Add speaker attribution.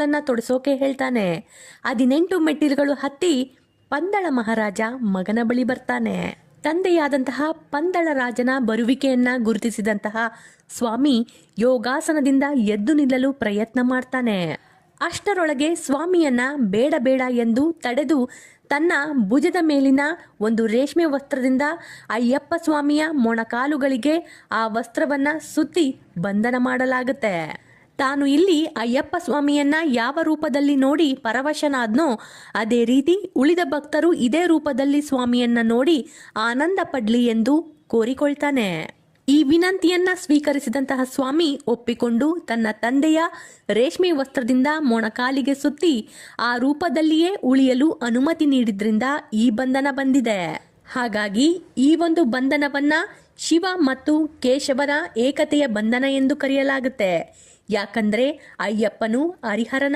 Speaker 1: ತೊಡಸೋಕೆ ಹೇಳ್ತಾನೆ. 18 ಮೆಟ್ಟಿಲುಗಳು ಹತ್ತಿ ಪಂದಳ ಮಹಾರಾಜ ಮಗನ ಬಳಿ ಬರ್ತಾನೆ. ತಂದೆಯಾದಂತಹ ಪಂದಳ ರಾಜನ ಬರುವಿಕೆಯನ್ನ ಗುರುತಿಸಿದಂತಹ ಸ್ವಾಮಿ ಯೋಗಾಸನದಿಂದ ಎದ್ದು ನಿಲ್ಲಲು ಪ್ರಯತ್ನ ಮಾಡ್ತಾನೆ. ಅಷ್ಟರೊಳಗೆ ಸ್ವಾಮಿಯನ್ನ ಬೇಡ ಬೇಡ ಎಂದು ತಡೆದು ತನ್ನ ಭುಜದ ಮೇಲಿನ ಒಂದು ರೇಷ್ಮೆ ವಸ್ತ್ರದಿಂದ ಅಯ್ಯಪ್ಪ ಸ್ವಾಮಿಯ ಮೊಣಕಾಲುಗಳಿಗೆ ಆ ವಸ್ತ್ರವನ್ನ ಸುತ್ತಿ ಬಂಧನ ಮಾಡಲಾಗುತ್ತೆ. ತಾನು ಇಲ್ಲಿ ಅಯ್ಯಪ್ಪ ಸ್ವಾಮಿಯನ್ನ ಯಾವ ರೂಪದಲ್ಲಿ ನೋಡಿ ಪರವಶನಾದ್ನೋ ಅದೇ ರೀತಿ ಉಳಿದ ಭಕ್ತರು ಇದೇ ರೂಪದಲ್ಲಿ ಸ್ವಾಮಿಯನ್ನ ನೋಡಿ ಆನಂದ ಪಡ್ಲಿ ಎಂದು ಕೋರಿಕೊಳ್ತಾನೆ. ಈ ವಿನಂತಿಯನ್ನ ಸ್ವೀಕರಿಸಿದಂತಹ ಸ್ವಾಮಿ ಒಪ್ಪಿಕೊಂಡು ತನ್ನ ತಂದೆಯ ರೇಷ್ಮೆ ವಸ್ತ್ರದಿಂದ ಮೊಣಕಾಲಿಗೆ ಸುತ್ತಿ ಆ ರೂಪದಲ್ಲಿಯೇ ಉಳಿಯಲು ಅನುಮತಿ ನೀಡಿದ್ರಿಂದ ಈ ಬಂಧನ ಬಂದಿದೆ. ಹಾಗಾಗಿ ಈ ಒಂದು ಬಂಧನವನ್ನ ಶಿವ ಮತ್ತು ಕೇಶವನ ಏಕತೆಯ ಬಂಧನ ಎಂದು ಕರೆಯಲಾಗುತ್ತೆ. ಯಾಕಂದ್ರೆ ಅಯ್ಯಪ್ಪನು ಹರಿಹರನ